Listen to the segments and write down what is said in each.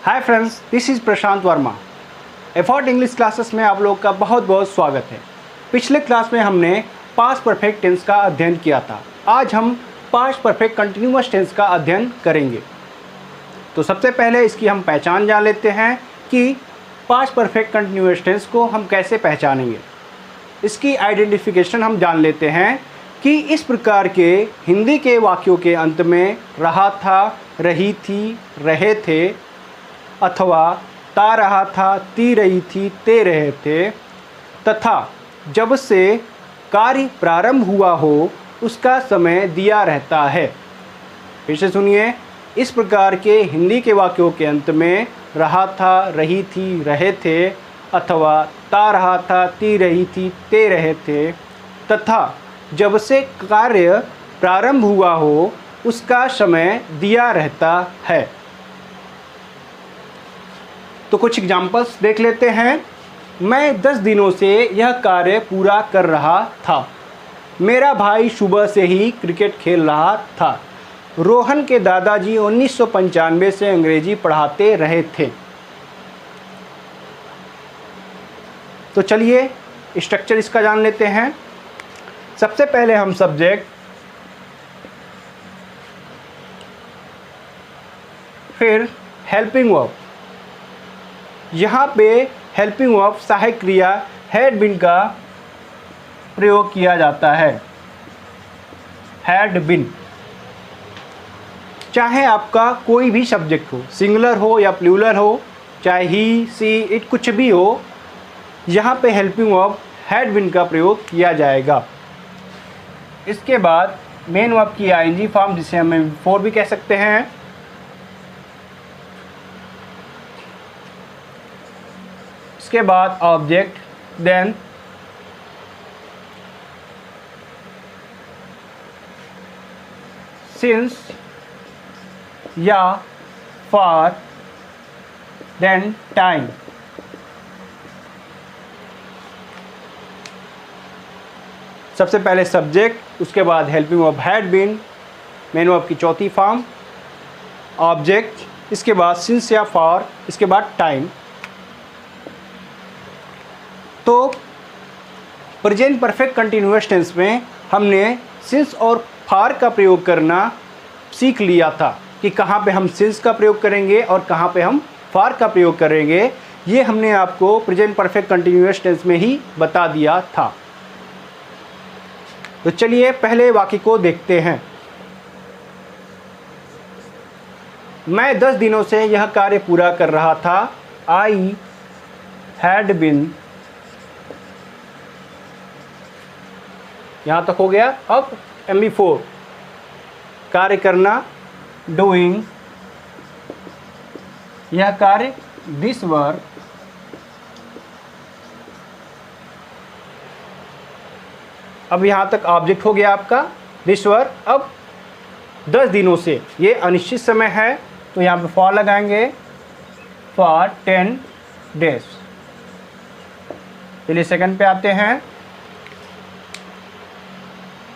Hi friends, this is Prashant Verma. Effort English classes में आप लोग का बहुत बहुत स्वागत है। पिछले क्लास में हमने पास्ट परफेक्ट टेंस का अध्ययन किया था। आज हम पास्ट परफेक्ट कंटिन्यूअस टेंस का अध्ययन करेंगे। तो सबसे पहले इसकी हम पहचान जान लेते हैं कि पास्ट परफेक्ट कंटिन्यूअस टेंस को हम कैसे पहचानेंगे। इसकी आइडेंटिफिकेशन हम जान लेते हैं कि इस प्रकार के हिंदी के वाक्यों के अंत में रहा था, रही थी, रहे थे अथवा ता रहा था, ती रही थी, ते रहे थे तथा जब से कार्य प्रारंभ हुआ हो उसका समय दिया रहता है। फिर से सुनिए, इस प्रकार के हिंदी के वाक्यों के अंत में रहा था, रही थी, रहे थे अथवा ता रहा था, ती रही थी, ते रहे थे तथा जब से कार्य प्रारंभ हुआ हो उसका समय दिया रहता है। तो कुछ एग्जाम्पल्स देख लेते हैं। मैं 10 दिनों से यह कार्य पूरा कर रहा था। मेरा भाई सुबह से ही क्रिकेट खेल रहा था। रोहन के दादाजी 1995 से अंग्रेजी पढ़ाते रहे थे। तो चलिए स्ट्रक्चर इसका जान लेते हैं। सबसे पहले हम सब्जेक्ट, फिर हेल्पिंग वर्ब। यहाँ पे हेल्पिंग वर्ब सहायक क्रिया हैड बीन का प्रयोग किया जाता है। हैड बीन, चाहे आपका कोई भी सब्जेक्ट हो, सिंगुलर हो या प्लूरल हो, चाहे ही, सी, इट कुछ भी हो, यहाँ पे हेल्पिंग वर्ब हैड बीन का प्रयोग किया जाएगा। इसके बाद मेन वर्ब की आईएनजी फॉर्म, जिसे हम बिफोर भी कह सकते हैं। इसके बाद ऑब्जेक्ट, देन सिंस या फॉर, देन टाइम। सबसे पहले सब्जेक्ट, उसके बाद helping verb had been, main verb की चौथी फॉर्म ऑब्जेक्ट, इसके बाद सिंस या फॉर, इसके बाद टाइम। तो प्रेजेंट परफेक्ट कंटिन्यूअस टेंस में हमने सिंस और फॉर का प्रयोग करना सीख लिया था कि कहाँ पे हम सिंस का प्रयोग करेंगे और कहाँ पे हम फॉर का प्रयोग करेंगे। ये हमने आपको प्रेजेंट परफेक्ट कंटिन्यूअस टेंस में ही बता दिया था। तो चलिए पहले वाक्य को देखते हैं। मैं 10 दिनों से यह कार्य पूरा कर रहा था। आई हैड बिन, यहाँ तक हो गया। अब MB4 कार्य करना, डूइंग, यह कार्य दिस वर्क, अब यहाँ तक ऑब्जेक्ट हो गया आपका दिस वर्क। अब 10 दिनों से, ये अनिश्चित समय है तो यहाँ पे फॉर लगाएंगे, फॉर 10 डेज। चलिए सेकंड पे आते हैं।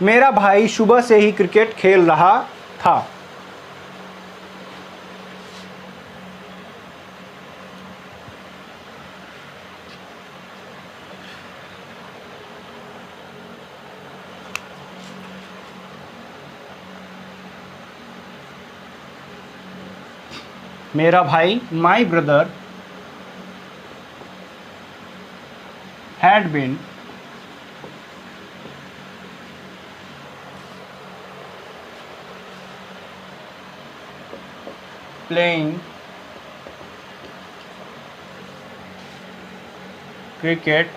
मेरा भाई सुबह से ही क्रिकेट खेल रहा था। मेरा भाई, my brother, had been playing cricket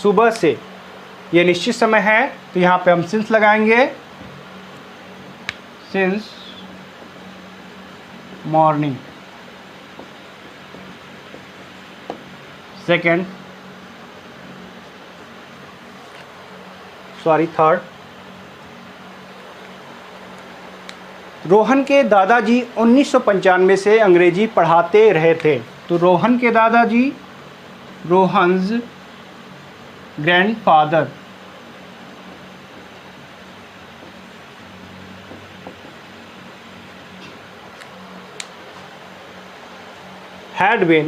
सुबह से, ये निश्चित समय है तो यहाँ पे हम सिंस लगाएंगे, since morning. Second, third, Rohan के दादाजी 1995 से अंग्रेजी पढ़ाते रहे थे। तो रोहन के दादाजी, Rohan's grandfather, had been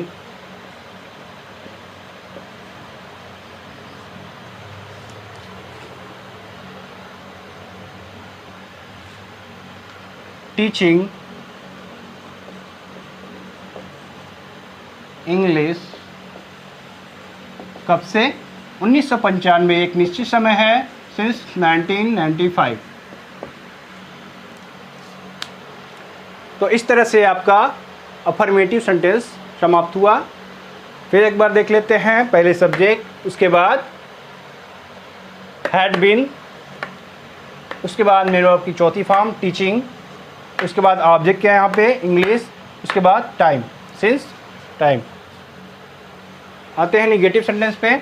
teaching English कब से? 1995, एक निश्चित समय है, सिंस 1995। तो इस तरह से आपका अफर्मेटिव सेंटेंस समाप्त हुआ। फिर एक बार देख लेते हैं, पहले सब्जेक्ट, उसके बाद हैड बीन, उसके बाद मेरे वर्ब की चौथी फॉर्म टीचिंग, उसके बाद ऑब्जेक्ट क्या है यहाँ पे? इंग्लिश, उसके बाद टाइम, सिंस टाइम। आते हैं निगेटिव सेंटेंस पे।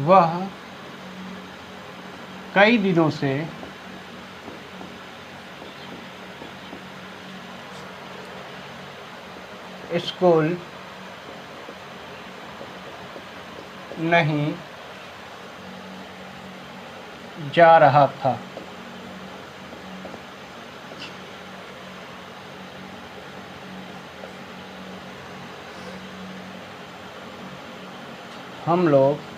वह कई दिनों से स्कूल नहीं जा रहा था। हम लोग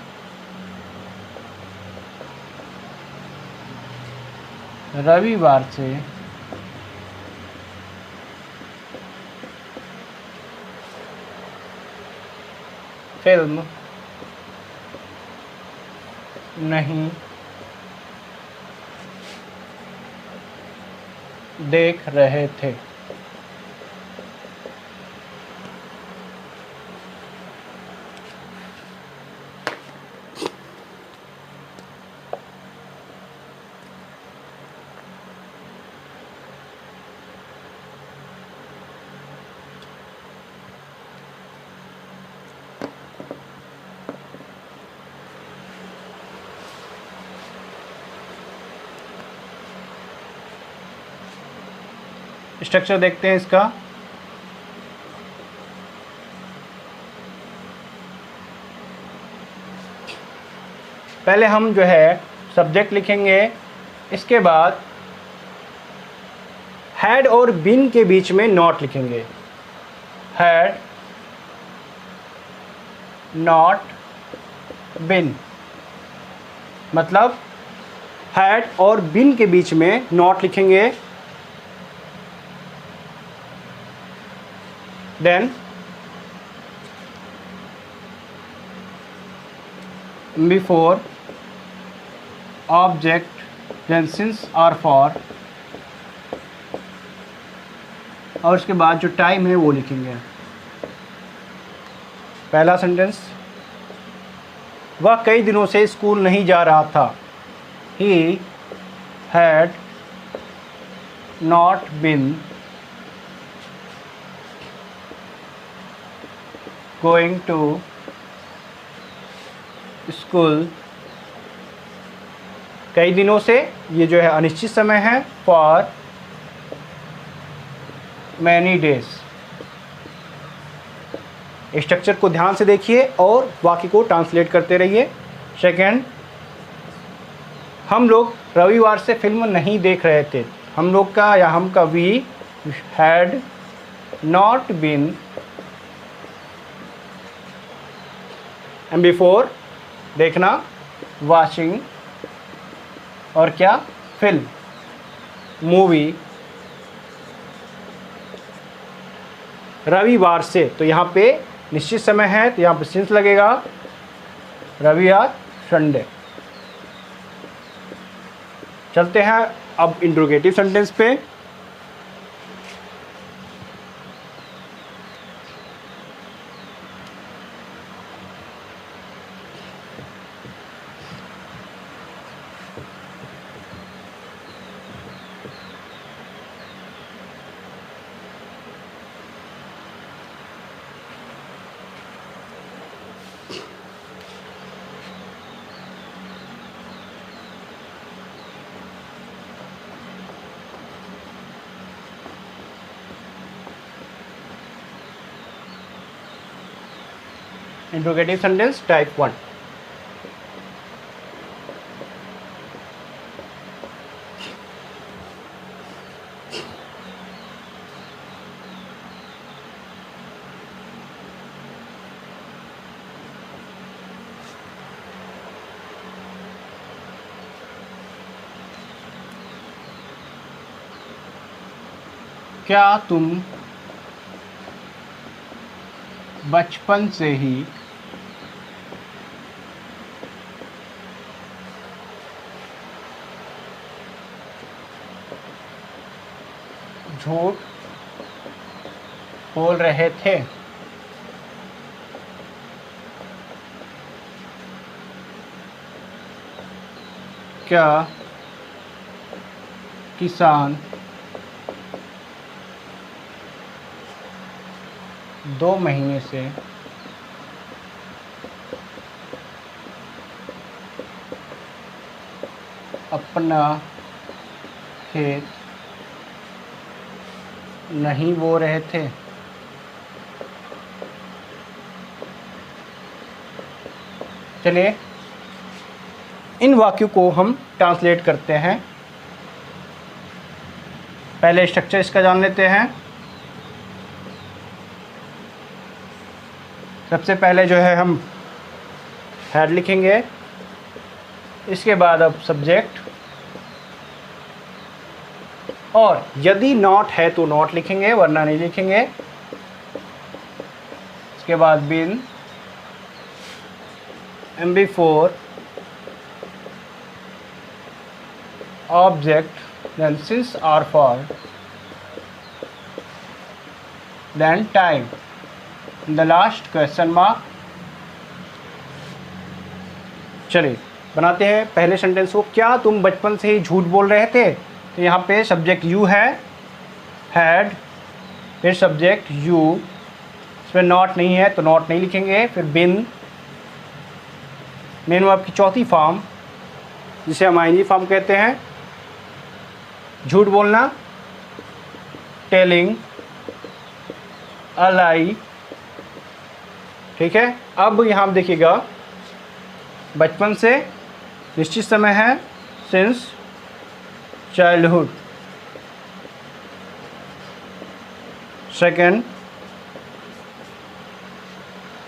रविवार से फिल्म नहीं देख रहे थे। स्ट्रक्चर देखते हैं इसका। पहले हम जो है सब्जेक्ट लिखेंगे, इसके बाद हैड और बीन के बीच में नॉट लिखेंगे। हैड नॉट बीन, मतलब हैड और बीन के बीच में नॉट लिखेंगे। Then before object, then since or for, और उसके बाद जो टाइम है वो लिखेंगे। पहला सेंटेंस, वह कई दिनों से स्कूल नहीं जा रहा था। He had not been going to school, कई दिनों से, ये जो है अनिश्चित समय है, for many days। स्ट्रक्चर को ध्यान से देखिए और वाक्य को ट्रांसलेट करते रहिए। सेकंड, हम लोग रविवार से फिल्म नहीं देख रहे थे। हम लोग का या हम का we had not been, and before देखना, वाचिंग, और क्या? Film, movie. रविवार से, तो यहाँ पे निश्चित समय है तो यहाँ पे सिंस लगेगा, रविवार, संडे। चलते हैं अब इंट्रोगेटिव सेंटेंस पे। Interrogative sentence type 1। क्या तुम बचपन से ही झूठ बोल रहे थे? क्या किसान 2 महीने से अपना खेत नहीं बो रहे थे? चलिए इन वाक्यों को हम ट्रांसलेट करते हैं। पहले स्ट्रक्चर इसका जान लेते हैं। सबसे पहले जो है हम हेड लिखेंगे, इसके बाद अब सब्जेक्ट, और यदि नॉट है तो नॉट लिखेंगे वरना नहीं लिखेंगे। इसके बाद बिन, MB4, object, then since or for, then time, the last question mark। चलिए बनाते हैं पहले सेंटेंस को। क्या तुम बचपन से ही झूठ बोल रहे थे? तो यहाँ पे सब्जेक्ट यू है, हैड, फिर सब्जेक्ट यू, इसमें नॉट नहीं है तो नॉट नहीं लिखेंगे। फिर बिन, मेन वर्ब की चौथी फॉर्म जिसे हम आईएनजी फॉर्म कहते हैं, झूठ बोलना, टेलिंग अ लाई। ठीक है, अब यहाँ देखिएगा बचपन से निश्चित समय है, सिंस चाइल्डहुड। सेकंड,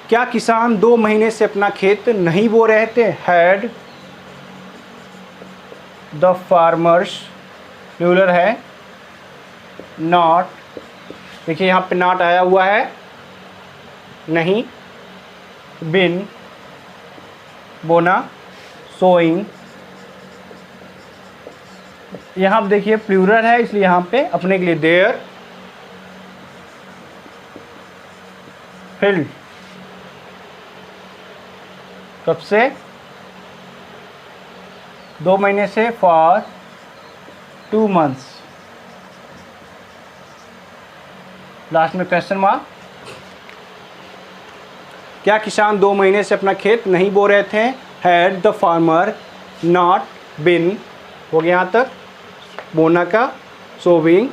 क्या किसान 2 महीने से अपना खेत नहीं बो रहे थे? हैड द फार्मर्स, प्लूरल है, नॉट, देखिए यहाँ पे नॉट आया हुआ है, नहीं, बिन, बोना, सोइंग। यहाँ पे देखिए प्लूरल है इसलिए यहाँ पे अपने के लिए देयर, फील्ड, कब से? 2 महीने से, फॉर 2 months, लास्ट में क्वेश्चन मार्क। क्या किसान 2 महीने से अपना खेत नहीं बो रहे थे? Had the farmer not been, हो गया यहाँ तक, बोना का, सोविंग,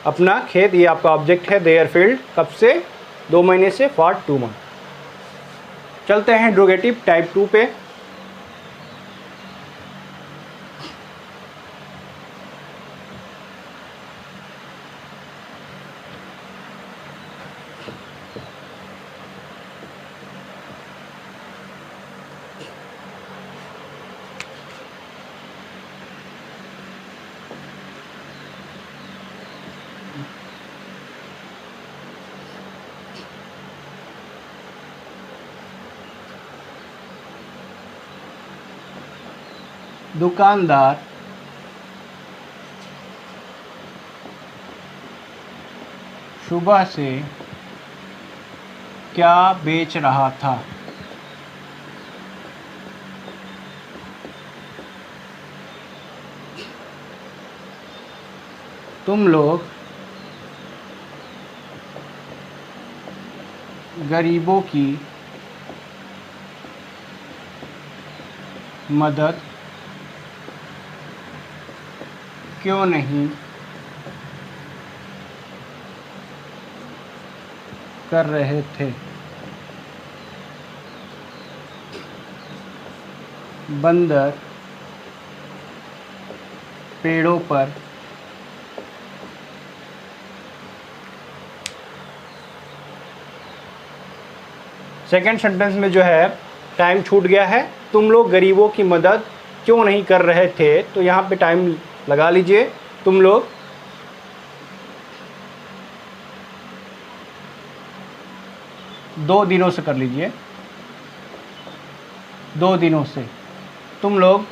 अपना खेत, ये आपका ऑब्जेक्ट है, देयर फील्ड, कब से? 2 महीने से, फॉर 2 months। चलते हैं इंट्रोगेटिव टाइप 2 पे। दुकानदार सुबह से क्या बेच रहा था? तुम लोग गरीबों की मदद क्यों नहीं कर रहे थे? बंदर पेड़ों पर सेकेंड सेंटेंस में जो है टाइम छूट गया है, तुम लोग गरीबों की मदद क्यों नहीं कर रहे थे, तो यहाँ पे टाइम लगा लीजिए। तुम लोग 2 दिनों से कर लीजिए, 2 दिनों से, तुम लोग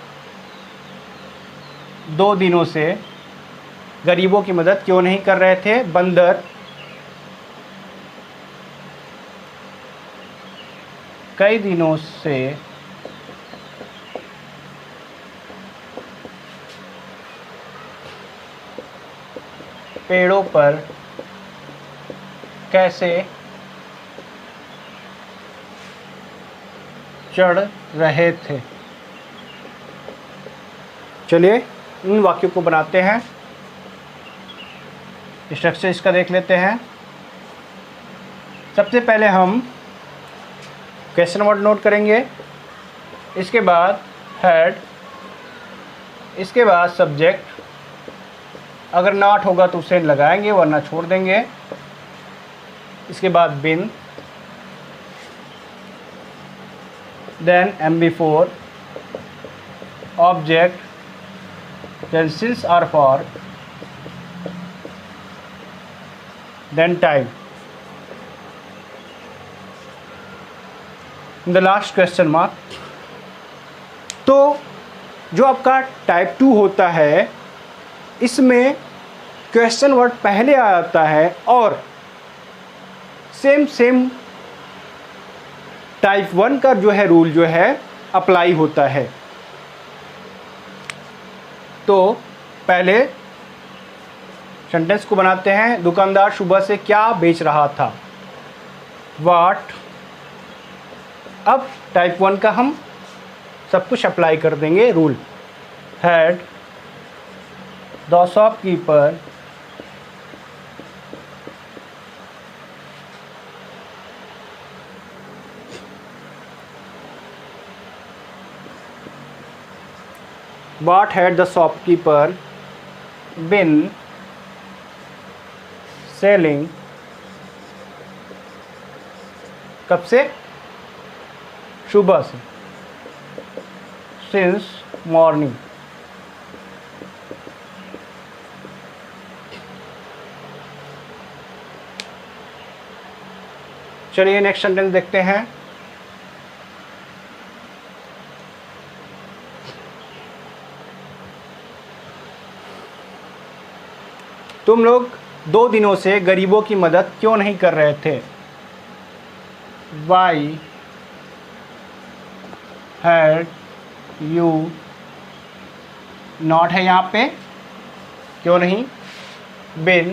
2 दिनों से गरीबों की मदद क्यों नहीं कर रहे थे? बंदर कई दिनों से पेड़ों पर कैसे चढ़ रहे थे? चलिए इन वाक्यों को बनाते हैं। स्ट्रक्चर इसका देख लेते हैं। सबसे पहले हम क्वेश्चन वर्ड नोट करेंगे, इसके बाद हेड, इसके बाद सब्जेक्ट, अगर नॉट होगा तो उसे लगाएंगे वरना छोड़ देंगे। इसके बाद bin, then MB4, object, then since or for, then time. The last question mark. तो जो आपका टाइप 2 होता है इसमें क्वेश्चन वर्ड पहले आ जाता है और सेम टाइप 1 का जो है रूल जो है अप्लाई होता है। तो पहले सेंटेंस को बनाते हैं। दुकानदार सुबह से क्या बेच रहा था? वाट। अब टाइप 1 का हम सब कुछ अप्लाई कर देंगे rule. Had the shopkeeper What had the shopkeeper been selling? कब से? सुबह से। Since morning. चलिए नेक्स्ट सेंटेंस देखते हैं। तुम लोग 2 दिनों से गरीबों की मदद क्यों नहीं कर रहे थे? Why had you not है यहाँ पे, क्यों नहीं? been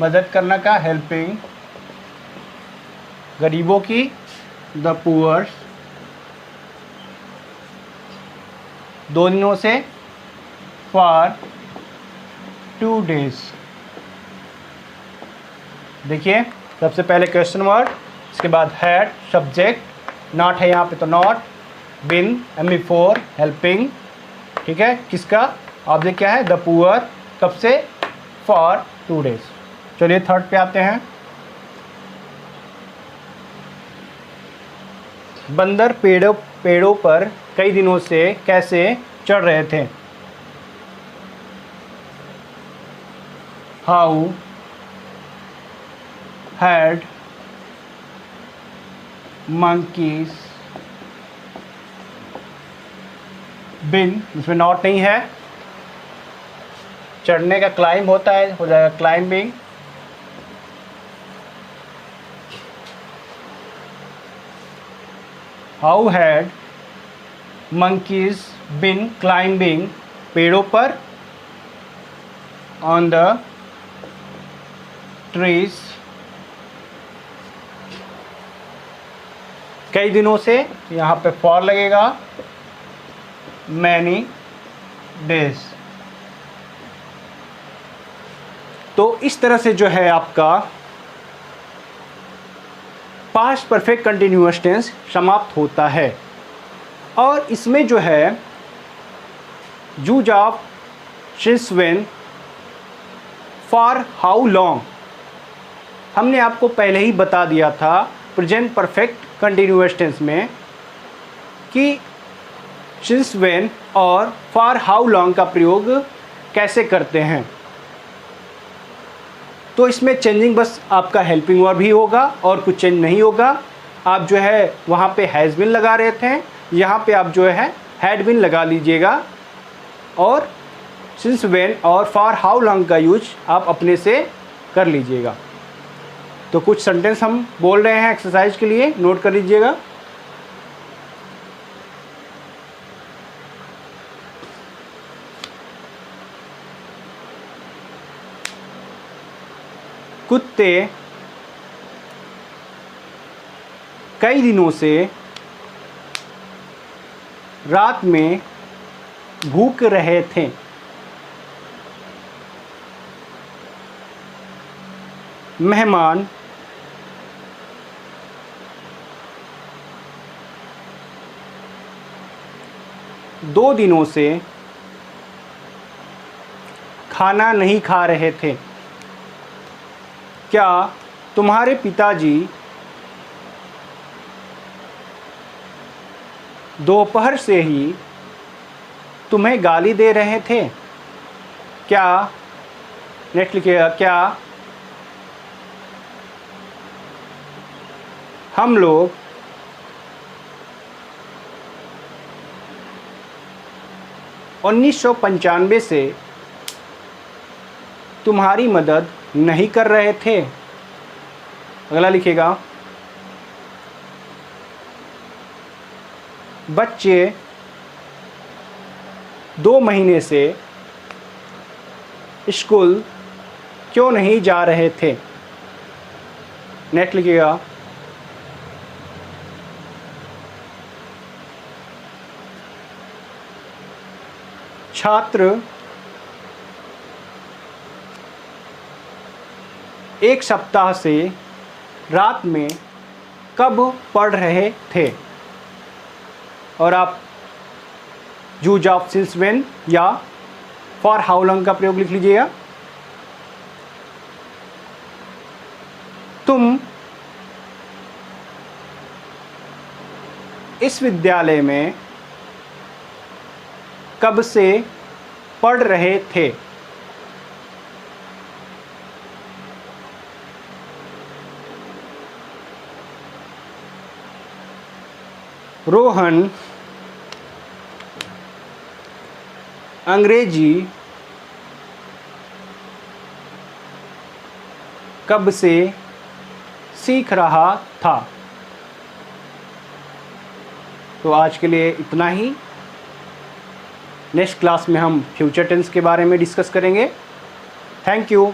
मदद करना का, हेल्पिंग गरीबों की, द पुअर 2 दिनों से, फॉर 2 days। देखिए सबसे पहले क्वेश्चन वर्ड, इसके बाद हैड, सब्जेक्ट, नॉट है यहाँ पे तो नॉट, बिन, MB4, हेल्पिंग, ठीक है, किसका ऑब्जेक्ट क्या है? द पुअर, कब से? For 2 days। चलिए थर्ड पे आते हैं। बंदर पेड़ों पर कई दिनों से कैसे चढ़ रहे थे? हाउ हैड monkeys been, इसमें नॉट नहीं है, चढ़ने का क्लाइंब होता है, हो जाएगा climbing. How had monkeys been climbing, पेड़ों पर, on the trees, कई दिनों से, यहाँ पे फॉर लगेगा, मैनी डेज। तो इस तरह से जो है आपका पास्ट परफेक्ट कंटिन्यूअस टेंस समाप्त होता है। और इसमें जो है use of since when, for how long, हमने आपको पहले ही बता दिया था प्रेजेंट परफेक्ट कंटिन्यूअस टेंस में कि सिंस व्हेन और फॉर हाउ लॉन्ग का प्रयोग कैसे करते हैं। तो इसमें चेंजिंग बस आपका हेल्पिंग वर्ब भी होगा और कुछ चेंज नहीं होगा। आप जो है वहाँ पे हैज़ बीन लगा रहे थे, यहाँ पे आप जो है हैड बीन लगा लीजिएगा और सिंस व्हेन और फॉर हाउ लॉन्ग का यूज आप अपने से कर लीजिएगा। तो कुछ सेंटेंस हम बोल रहे हैं एक्सरसाइज के लिए, नोट कर लीजिएगा। कुत्ते कई दिनों से रात में भूख रहे थे। मेहमान दो दिनों से खाना नहीं खा रहे थे। क्या तुम्हारे पिताजी दोपहर से ही तुम्हें गाली दे रहे थे? क्या, नेक्स्ट लिखिएगा, क्या हम लोग उन्नीस सौ 95 से तुम्हारी मदद नहीं कर रहे थे? अगला लिखिएगा, बच्चे 2 महीने से स्कूल क्यों नहीं जा रहे थे? नेक्स्ट लिखिएगा, छात्र 1 सप्ताह से रात में कब पढ़ रहे थे? और आप यूज ऑफ सिंस व्हेन या फॉर हाउ लॉन्ग का प्रयोग लिख लीजिएगा। तुम इस विद्यालय में कब से पढ़ रहे थे? रोहन अंग्रेजी कब से सीख रहा था? तो आज के लिए इतना ही। नेक्स्ट क्लास में हम फ्यूचर टेंस के बारे में डिस्कस करेंगे। Thank you.